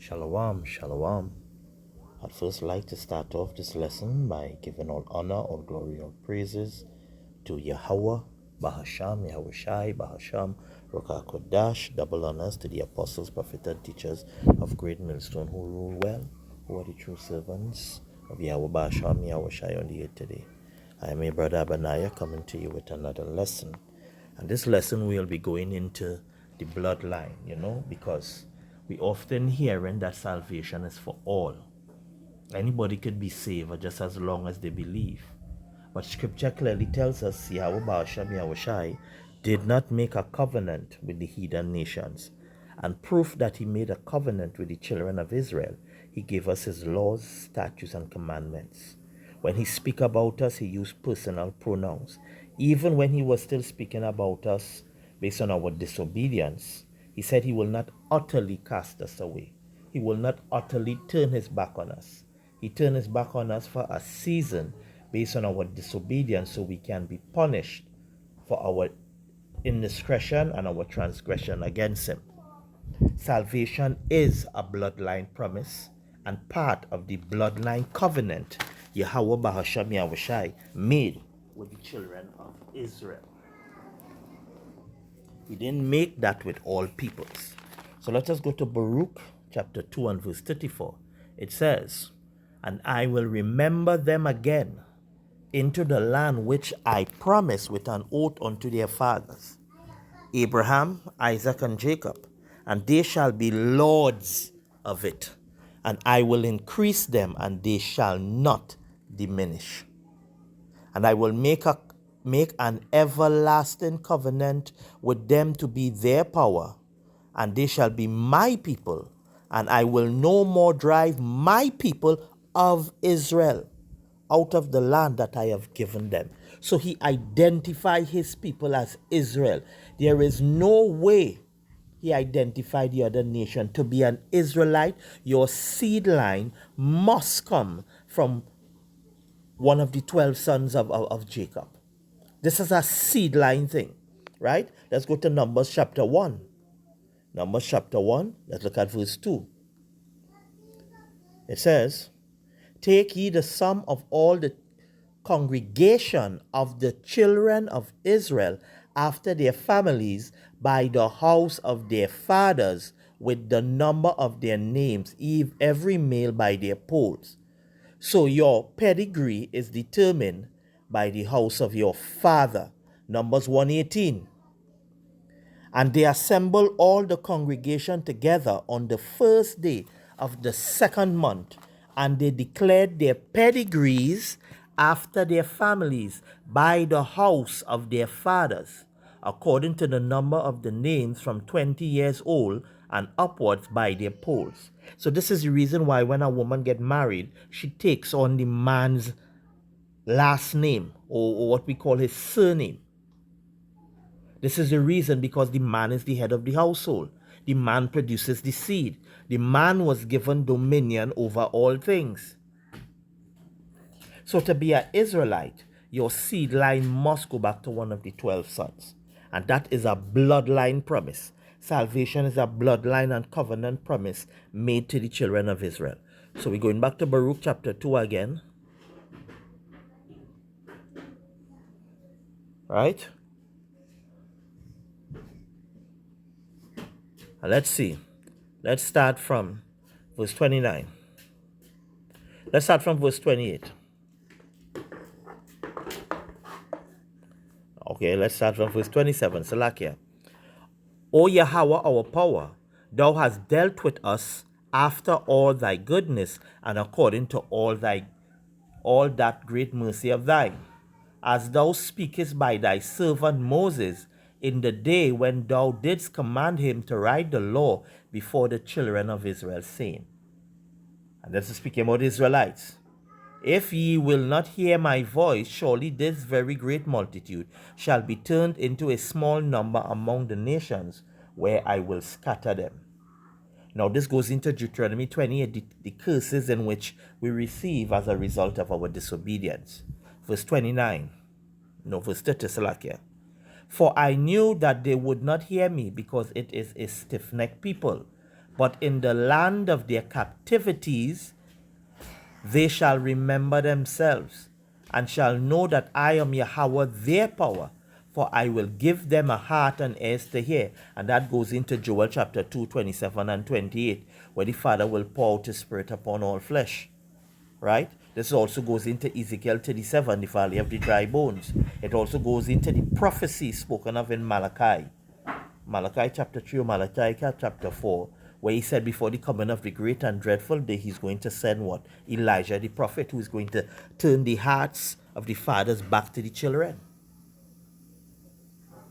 Shalom, shalom. I'd first like to start off this lesson by giving all honor, all glory, all praises to Yahweh, Bahasham, Yahushai, Bahasham, Ruach Kodash, double honors to the apostles, prophets, and teachers of Great Millstone who rule well, who are the true servants of Yahweh, Bahasham, Yahushai on the earth today. I am your brother Abaniah coming to you with another lesson. And this lesson we'll be going into the bloodline, because we often hearing that salvation is for all. Anybody could be saved just as long as they believe. But scripture clearly tells us Yahweh Ba'asham Yahushai did not make a covenant with the heathen nations. And proof that he made a covenant with the children of Israel, he gave us his laws, statutes, and commandments. When he speak about us, he used personal pronouns. Even when he was still speaking about us based on our disobedience, he said he will not utterly cast us away. He will not utterly turn his back on us. He turned his back on us for a season based on our disobedience so we can be punished for our indiscretion and our transgression against him. Salvation is a bloodline promise and part of the bloodline covenant Yahweh Bahasham Yahushai made with the children of Israel. He didn't make that with all peoples. So let us go to Baruch chapter 2 and verse 34. It says, "And I will remember them again into the land which I promised with an oath unto their fathers, Abraham, Isaac, and Jacob, and they shall be lords of it, and I will increase them, and they shall not diminish. And I will make an everlasting covenant with them to be their power, and they shall be my people, and I will no more drive my people of Israel out of the land that I have given them." So he identified his people as Israel. There is no way he identified the other nation. To be an Israelite, your seed line must come from one of the 12 sons of Jacob. This is a seed line thing, right? Let's go to Numbers chapter 1. Numbers chapter 1, let's look at verse 2. It says, "Take ye the sum of all the congregation of the children of Israel after their families by the house of their fathers with the number of their names, every male by their polls." So your pedigree is determined by the house of your father. Numbers 1:18. "And they assembled all the congregation together on the first day of the second month, and they declared their pedigrees after their families by the house of their fathers, according to the number of the names from 20 years old and upwards by their polls." So this is the reason why when a woman gets married, she takes on the man's last name, or what we call his surname. This is the reason, because the man is the head of the household. The man produces the seed. The man was given dominion over all things. So to be an Israelite, your seed line must go back to one of the 12 sons. And that is a bloodline promise. Salvation is a bloodline and covenant promise made to the children of Israel. So we're going back to Baruch chapter 2 again. Right? And let's see. Let's start from verse 29. Let's start from verse 28. Okay, let's start from verse 27. Salakia. "O Yahweh, our power, thou hast dealt with us after all thy goodness and according to all that great mercy of thine, as thou speakest by thy servant Moses in the day when thou didst command him to write the law before the children of Israel, saying," and this is speaking about the Israelites, "If ye will not hear my voice, surely this very great multitude shall be turned into a small number among the nations where I will scatter them." Now this goes into Deuteronomy 28, the curses in which we receive as a result of our disobedience. Verse 29. No, verse 30, Salakia. "For I knew that they would not hear me, because it is a stiff-necked people. But in the land of their captivities they shall remember themselves, and shall know that I am Yahweh their power, for I will give them a heart and ears to hear. And that goes into Joel chapter 2, 27 and 28, where the Father will pour out his Spirit upon all flesh. Right? This also goes into Ezekiel 37, the valley of the dry bones. It also goes into the prophecy spoken of in Malachi chapter 3 or Malachi chapter 4, where he said before the coming of the great and dreadful day, he's going to send what? Elijah the prophet, who is going to turn the hearts of the fathers back to the children.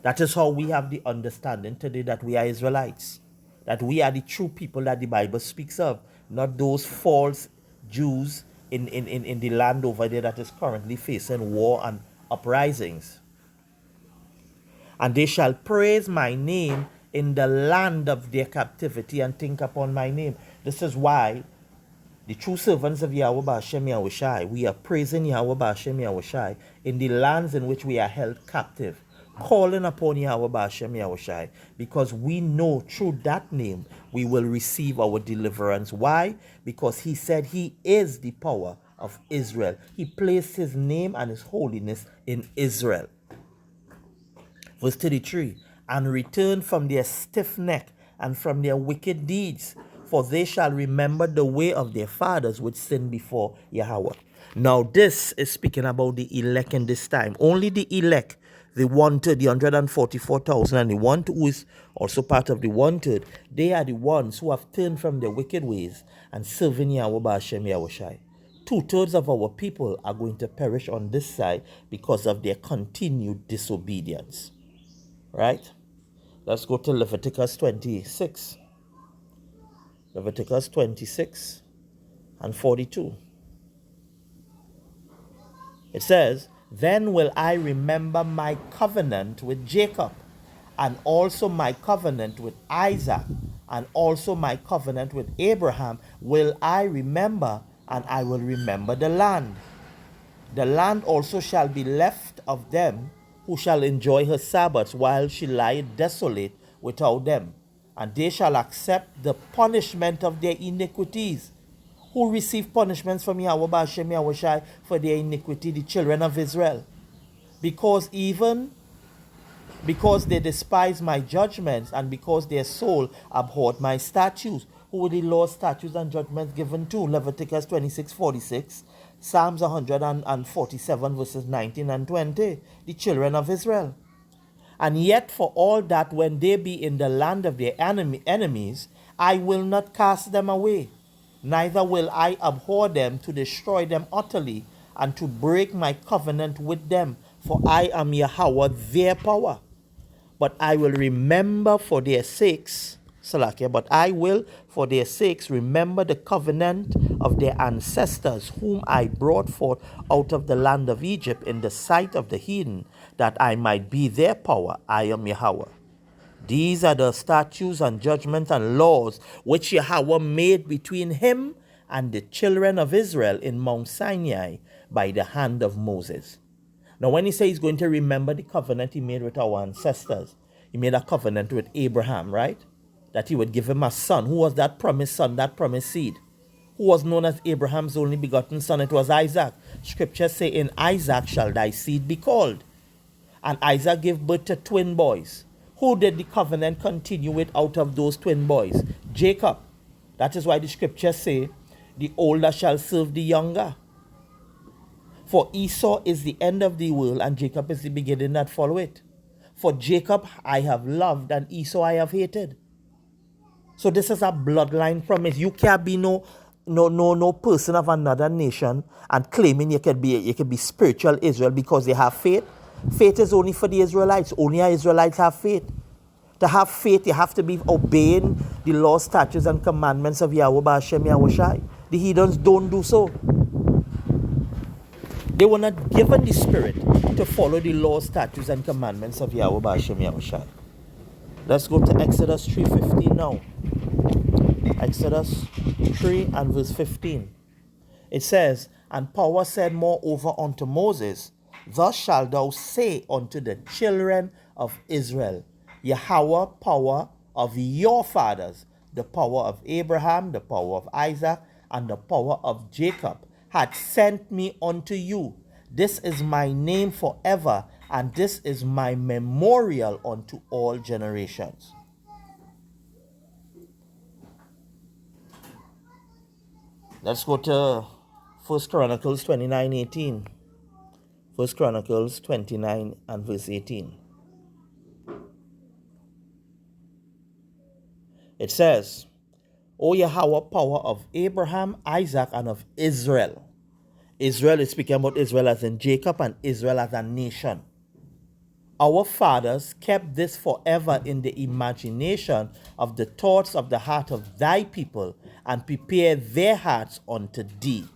That is how we have the understanding today that we are Israelites, that we are the true people that the Bible speaks of, not those false Jews in the land over there that is currently facing war and uprisings. And they shall praise my name in the land of their captivity and think upon my name. This is why the true servants of Yahweh B'Hashem Yahushai, we are praising Yahweh B'Hashem Yahushai in the lands in which we are held captive, calling upon Yahweh B'Hashem Yahushai, because we know through that name we will receive our deliverance. Why? Because he said he is the power of Israel. He placed his name and his holiness in Israel. Verse 33, and return from their stiff neck and from their wicked deeds, for they shall remember the way of their fathers which sinned before Yahweh. Now this is speaking about the elect in this time. Only the elect, the 1/3, the 144,000, and the one who is also part of the 1/3, they are the ones who have turned from their wicked ways and serving Yahweh B'Hashem Yahushai. 2/3 of our people are going to perish on this side because of their continued disobedience. Right? Let's go to Leviticus 26. Leviticus 26 and 42. It says, then will I remember my covenant with Jacob, and also my covenant with Isaac, and also my covenant with Abraham will I remember, and I will remember the land. The land also shall be left of them who shall enjoy her Sabbaths while she lieth desolate without them. And they shall accept the punishment of their iniquities. Who receive punishments from Yahweh B'Hashem Yahushai for their iniquity? The children of Israel. Because they despise my judgments, and because their soul abhorred my statutes. Who were the laws, statutes, and judgments given to? Leviticus 26:46. Psalms 147 verses 19 and 20, the children of Israel. And yet for all that, when they be in the land of their enemies, I will not cast them away, neither will I abhor them to destroy them utterly, and to break my covenant with them, for I am Yahweh their power. But I will remember for their sakes, but I will for their sakes remember the covenant of their ancestors, whom I brought forth out of the land of Egypt in the sight of the heathen, that I might be their power. I am Yahweh. These are the statutes and judgments and laws which Yahweh made between him and the children of Israel in Mount Sinai by the hand of Moses. Now when he says he's going to remember the covenant he made with our ancestors, he made a covenant with Abraham, right? That he would give him a son. Who was that promised son, that promised seed? Who was known as Abraham's only begotten son? It was Isaac. Scriptures say, in Isaac shall thy seed be called. And Isaac gave birth to twin boys. Who did the covenant continue with out of those twin boys? Jacob. That is why the scriptures say, the older shall serve the younger. For Esau is the end of the world, and Jacob is the beginning that follow it. For Jacob I have loved, and Esau I have hated. So this is a bloodline promise. You can't be no person of another nation and claiming you could be spiritual Israel because they have faith. Faith is only for the Israelites. Only Israelites have faith. To have faith, you have to be obeying the laws, statutes, and commandments of Yahweh B'Hashem Yahushai. The heathens don't do so. They were not given the spirit to follow the laws, statutes, and commandments of Yahweh B'Hashem Yahushai. Let's go to Exodus 3:15 now. Exodus 3 and verse 15. It says, and power said moreover unto Moses, thus shalt thou say unto the children of Israel, Yahweh power of your fathers, the power of Abraham, the power of Isaac, and the power of Jacob, hath sent me unto you. This is my name forever, and this is my memorial unto all generations. Let's go to 1 Chronicles 29:18. 1 Chronicles 29 and verse 18. It says, O Yahweh, power of Abraham, Isaac, and of Israel. Israel is speaking about Israel as in Jacob and Israel as a nation. Our fathers kept this forever in the imagination of the thoughts of the heart of thy people, and prepared their hearts unto thee.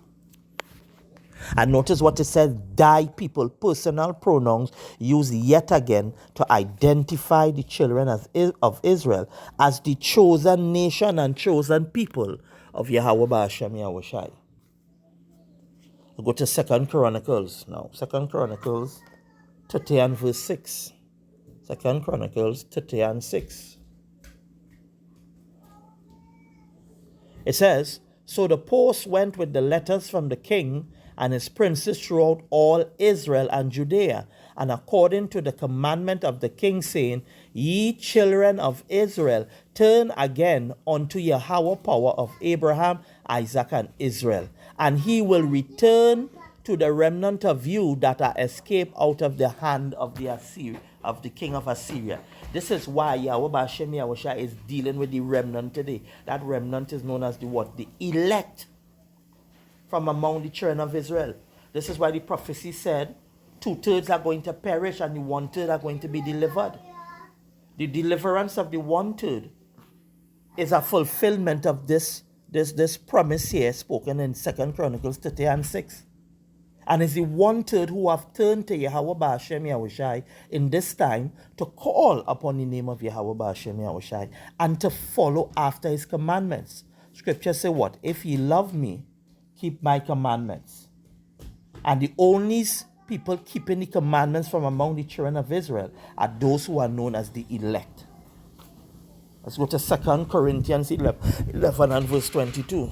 And notice what it says, thy people, personal pronouns used yet again to identify the children of Israel as the chosen nation and chosen people of Yahweh Ba'ashem Yahweh Shai. We'll go to 2 Chronicles now. 2 Chronicles 30 and verse 6. 2 Chronicles 30 and 6. It says, so the post went with the letters from the king and his princes throughout all Israel and Judea, and according to the commandment of the king, saying, Ye children of Israel, turn again unto Yahweh power of Abraham, Isaac, and Israel, and he will return to the remnant of you that are escaped out of the hand of the king of Assyria. This is why Yahweh Ba'ashem Yahweh Shai is dealing with the remnant today. That remnant is known as the what? The elect from among the children of Israel. This is why the prophecy said 2/3 are going to perish and the 1/3 are going to be delivered. The deliverance of the 1/3 is a fulfillment of this promise here spoken in 2 Chronicles 30 and 6. And it's the 1/3 who have turned to Yahweh Ba'ashem Yahweh Shai in this time to call upon the name of Yahweh Ba'ashem Yahweh Shai and to follow after his commandments. Scripture say what? If ye love me, keep my commandments. And the only people keeping the commandments from among the children of Israel are those who are known as the elect. Let's go to 2 Corinthians 11 and verse 22.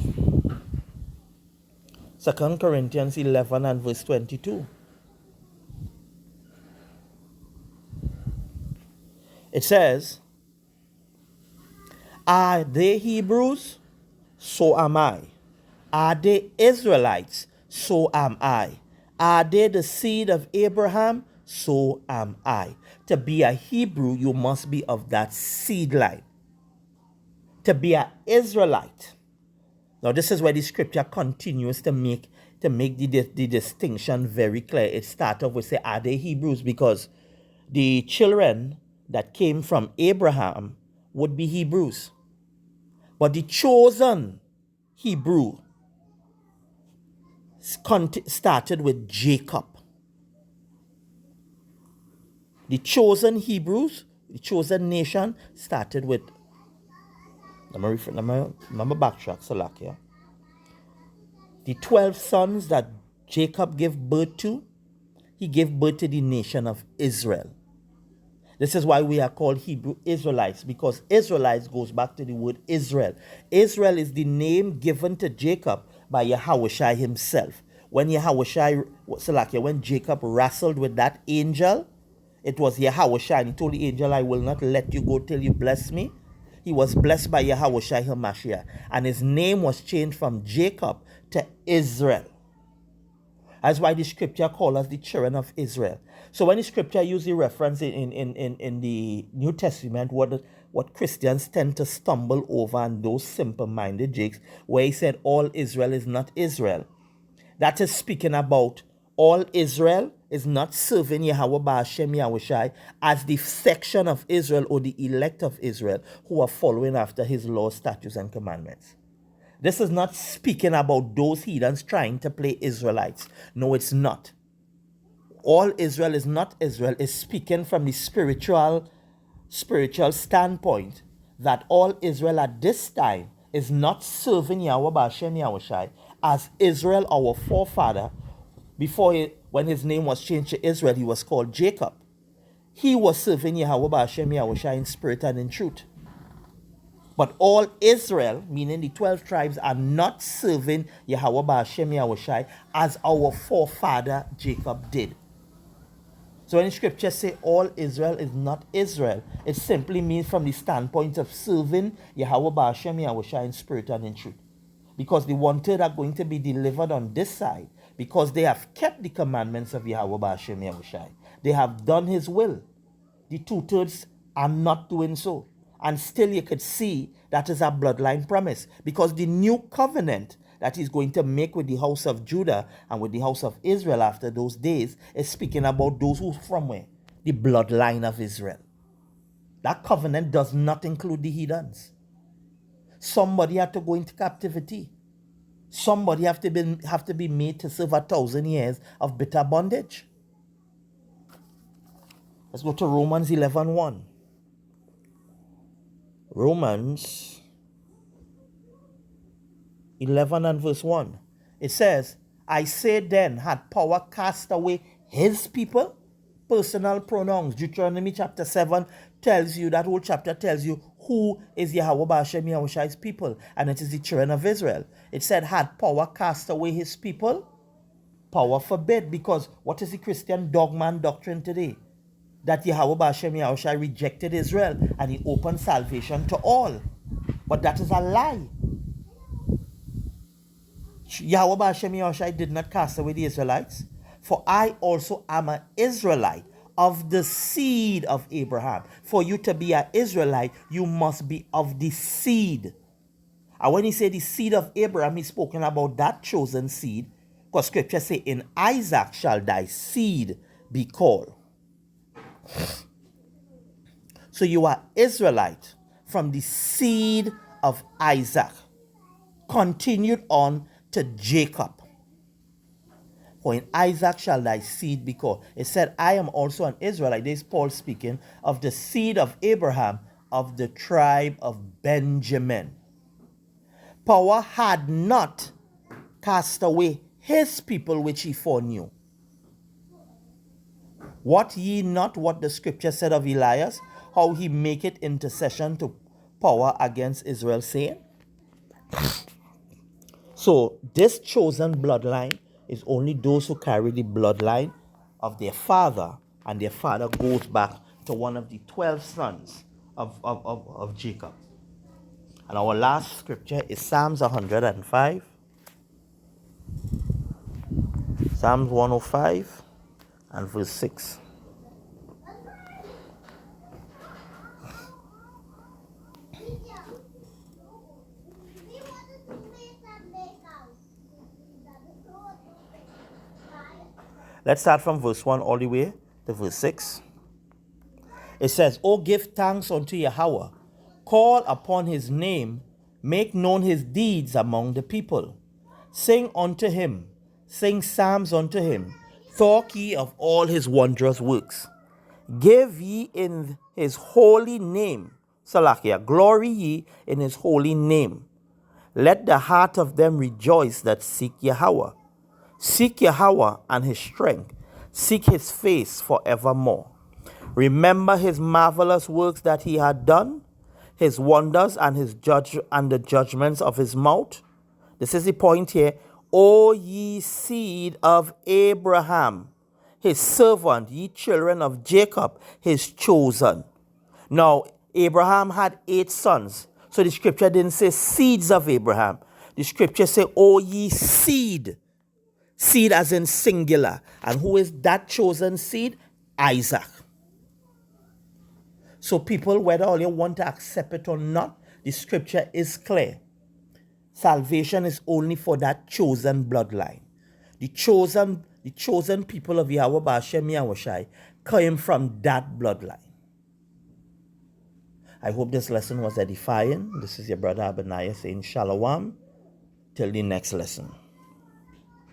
2 Corinthians 11 and verse 22. It says, are they Hebrews? So am I. Are they Israelites? So am I. Are they the seed of Abraham? So am I. To be a Hebrew, you must be of that seed line. To be an Israelite. Now, this is where the scripture continues to make the distinction very clear. It starts off with say, are they Hebrews? Because the children that came from Abraham would be Hebrews. But the chosen Hebrew started with Jacob. The chosen Hebrews, the chosen nation, started with, let me backtrack, Salakia. The 12 sons that Jacob gave birth to, he gave birth to the nation of Israel. This is why we are called Hebrew Israelites, because Israelites goes back to the word Israel. Israel is the name given to Jacob by Yahweh Shai himself. When when Jacob wrestled with that angel, it was Yahweh Shai, and he told the angel, I will not let you go till you bless me. He was blessed by Yahweh Shai HaMashiach, and his name was changed from Jacob to Israel. That's why the scripture calls us the children of Israel. So when the scripture uses the reference in the New Testament, what Christians tend to stumble over, and those simple-minded jakes, where he said all Israel is not Israel. That is speaking about all Israel is not serving Yahweh Ba'ashem Yahweh Shai as the section of Israel or the elect of Israel who are following after his laws, statutes, and commandments. This is not speaking about those heathens trying to play Israelites. No, it's not. All Israel is not Israel. It's speaking from the spiritual standpoint that all Israel at this time is not serving Yahweh Ba'ashem Yahweh Shai as Israel, our forefather. When his name was changed to Israel, he was called Jacob. He was serving Yahweh Ba'ashem Yahweh Shai in spirit and in truth. But all Israel, meaning the 12 tribes, are not serving Yahweh Ba'ashem Yahushai as our forefather Jacob did. So when the scriptures say all Israel is not Israel, it simply means from the standpoint of serving Yahweh Ba'ashem Yahushai in spirit and in truth. Because the wanted are going to be delivered on this side, because they have kept the commandments of Yahweh Ba'ashem Yahushai. They have done his will. The two-thirds are not doing so. And still you could see that is a bloodline promise, because the new covenant that he's going to make with the house of Judah and with the house of Israel after those days is speaking about those who from where? The bloodline of Israel. That covenant does not include the heathens. Somebody had to go into captivity. Somebody have to be made to serve 1,000 years of bitter bondage. Let's go to Romans 11:1. Romans 11 and verse 1. It says, I say then, had power cast away his people? Personal pronouns. Deuteronomy chapter 7 tells you, that whole chapter tells you who is Yahweh Ba'ashem Yahushai's people, and it is the children of Israel. It said, had power cast away his people? Power forbid, because what is the Christian dogma and doctrine today? That Yahweh Ba'ashem Yahushai rejected Israel and he opened salvation to all. But that is a lie. Yahweh Ba'ashem Yahushai did not cast away the Israelites. For I also am an Israelite of the seed of Abraham. For you to be an Israelite, you must be of the seed. And when he said the seed of Abraham, he's spoken about that chosen seed. Because scripture say, in Isaac shall thy seed be called. So you are Israelite from the seed of Isaac. Continued on to Jacob. For in Isaac shall thy seed be called. It said, I am also an Israelite. This is Paul speaking of the seed of Abraham, of the tribe of Benjamin. Power had not cast away his people which he foreknew. What ye not what the scripture said of Elias, how he maketh intercession to power against Israel, saying? So this chosen bloodline is only those who carry the bloodline of their father, and their father goes back to one of the 12 sons of Jacob. And our last scripture is Psalms 105. Psalms 105 and verse 6. Let's start from verse 1 all the way to verse 6. It says, O give thanks unto Yahweh, call upon his name, make known his deeds among the people. Sing unto him, sing psalms unto him, talk ye of all his wondrous works. Give ye in his holy name, Salakia, glory ye in his holy name. Let the heart of them rejoice that seek Yahweh. Seek Yahweh and his strength. Seek his face forevermore. Remember his marvelous works that he had done, his wonders and the judgments of his mouth. This is the point here. O ye seed of Abraham, his servant, ye children of Jacob, his chosen. Now, Abraham had 8 sons. So the scripture didn't say seeds of Abraham. The scripture say, O ye seed. Seed as in singular. And who is that chosen seed? Isaac. So people, whether all you want to accept it or not, the scripture is clear. Salvation is only for that chosen bloodline. The chosen people of Yahweh Ba'ashem Yahushai came from that bloodline. I hope this lesson was edifying. This is your brother Abaniah saying Shalom. Till the next lesson.